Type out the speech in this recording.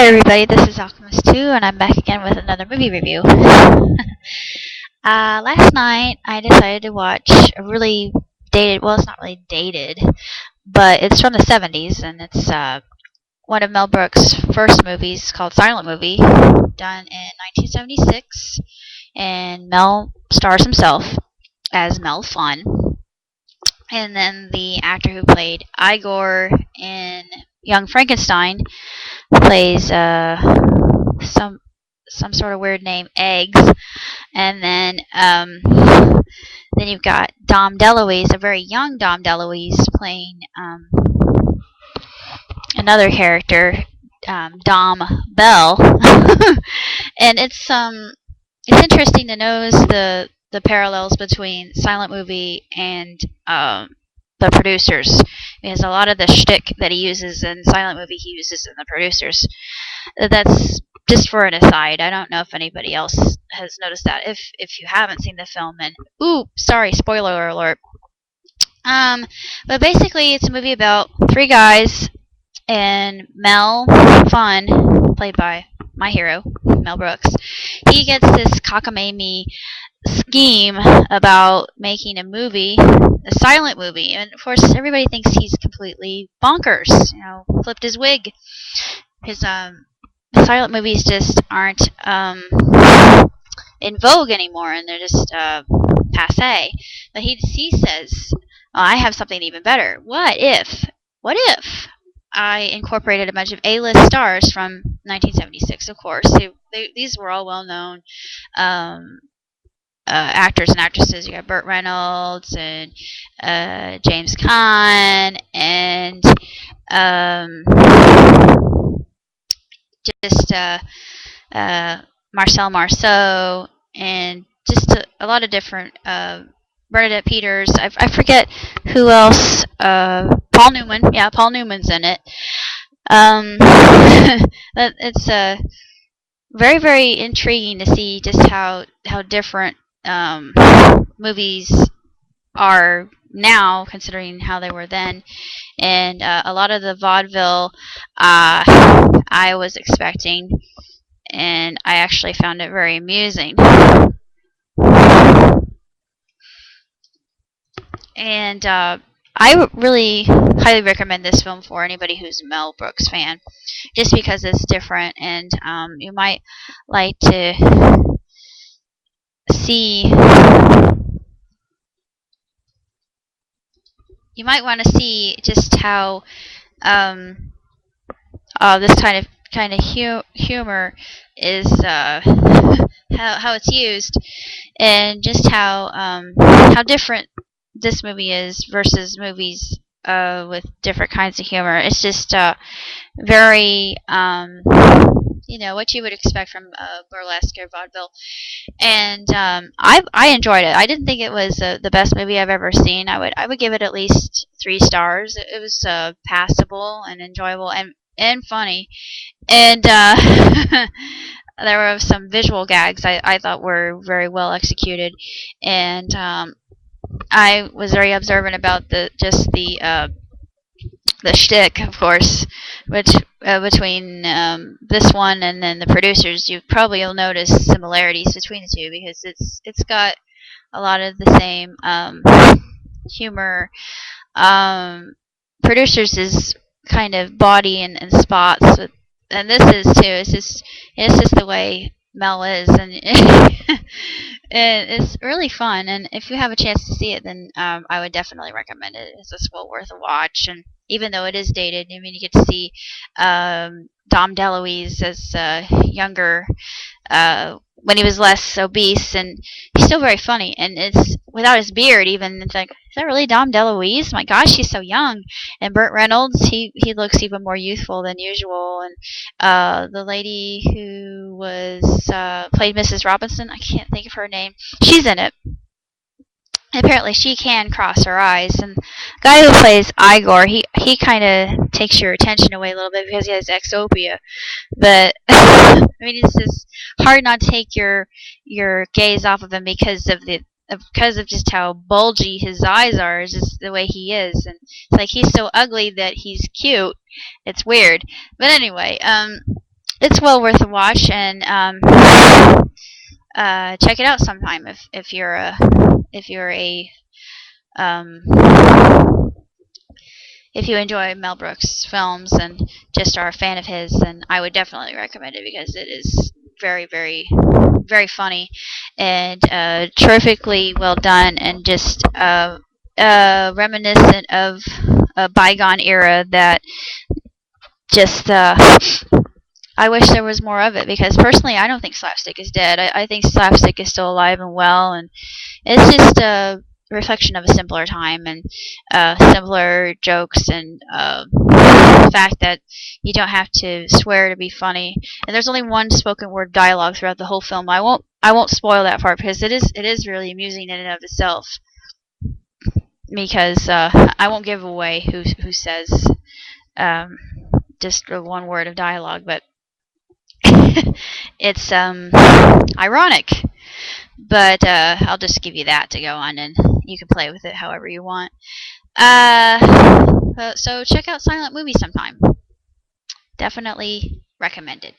everybody, this is Alchymyst02, and I'm back again with another movie review. Last night I decided to watch a really dated, well, it's not really dated, but it's from the 70s, and it's one of Mel Brooks' first movies called Silent Movie, done in 1976, and Mel stars himself as Mel Fun, and then the actor who played Igor in Young Frankenstein plays some sort of weird name, Eggs, and then you've got Dom DeLuise, a very young Dom DeLuise, playing another character, Dom Bell, and it's interesting to notice the parallels between Silent Movie and the producers, because a lot of the shtick that he uses in Silent Movie he uses in the producers. That's just for an aside. I don't know if anybody else has noticed that. If you haven't seen the film, and sorry, spoiler alert. But basically it's a movie about three guys, and Mel Fun, played by my hero, Mel Brooks, he gets this cockamamie scheme about making a movie, a silent movie, and of course everybody thinks he's completely bonkers, flipped his wig, because silent movies just aren't in vogue anymore, and they're just passe. But he says, I have something even better. What if I incorporated a bunch of A-list stars from 1976, of course. These were all well-known actors and actresses. You got Burt Reynolds and James Caan and just Marcel Marceau, and just a lot of different Bernadette Peters. I forget who else. Paul Newman. Yeah, Paul Newman's in it. It's very, very intriguing to see just how different movies are now, considering how they were then, and a lot of the vaudeville I was expecting, and I actually found it very amusing. And I really highly recommend this film for anybody who's a Mel Brooks fan, just because it's different, and you might like to see. You might want to see just how this kind of humor is how it's used, and just how different this movie is versus movies with different kinds of humor. It's just very what you would expect from burlesque or vaudeville, and I enjoyed it. I didn't think it was the best movie I've ever seen. I would give it at least 3 stars. It was passable and enjoyable and funny, and there were some visual gags I thought were very well executed, and I was very observant about the shtick, of course, which between this one and then the producers. You probably will notice similarities between the two, because it's got a lot of the same humor. Producers is kind of body and spots, and this is too. It's just the way Mel is, and it's really fun. And if you have a chance to see it, then I would definitely recommend it. It's well worth a watch. And even though it is dated, I mean, you get to see Dom DeLuise as younger, when he was less obese, and he's still very funny. And it's without his beard, even. It's like, is that really Dom DeLuise? My gosh, he's so young. And Burt Reynolds, he looks even more youthful than usual. And the lady who was played Mrs. Robinson, I can't think of her name. She's in it. Apparently she can cross her eyes, and the guy who plays Igor, he kind of takes your attention away a little bit because he has exopia, but I mean, it's just hard not to take your gaze off of him because of just how bulgy his eyes are. It's just the way he is, and it's like he's so ugly that he's cute. It's weird, but anyway, it's well worth a watch, and check it out sometime if you're a if you're a um, if you enjoy Mel Brooks films and just are a fan of his, then I would definitely recommend it because it is very funny and terrifically well done and just reminiscent of a bygone era that just I wish there was more of it because personally I don't think slapstick is dead. I think slapstick is still alive and well, and it's just a reflection of a simpler time and simpler jokes and the fact that you don't have to swear to be funny. And there's only one spoken word dialogue throughout the whole film. I won't spoil that part because it is really amusing in and of itself. Because I won't give away who says um, just one word of dialogue, but it's ironic. But I'll just give you that to go on, and you can play with it however you want. So check out silent movies sometime. Definitely recommended.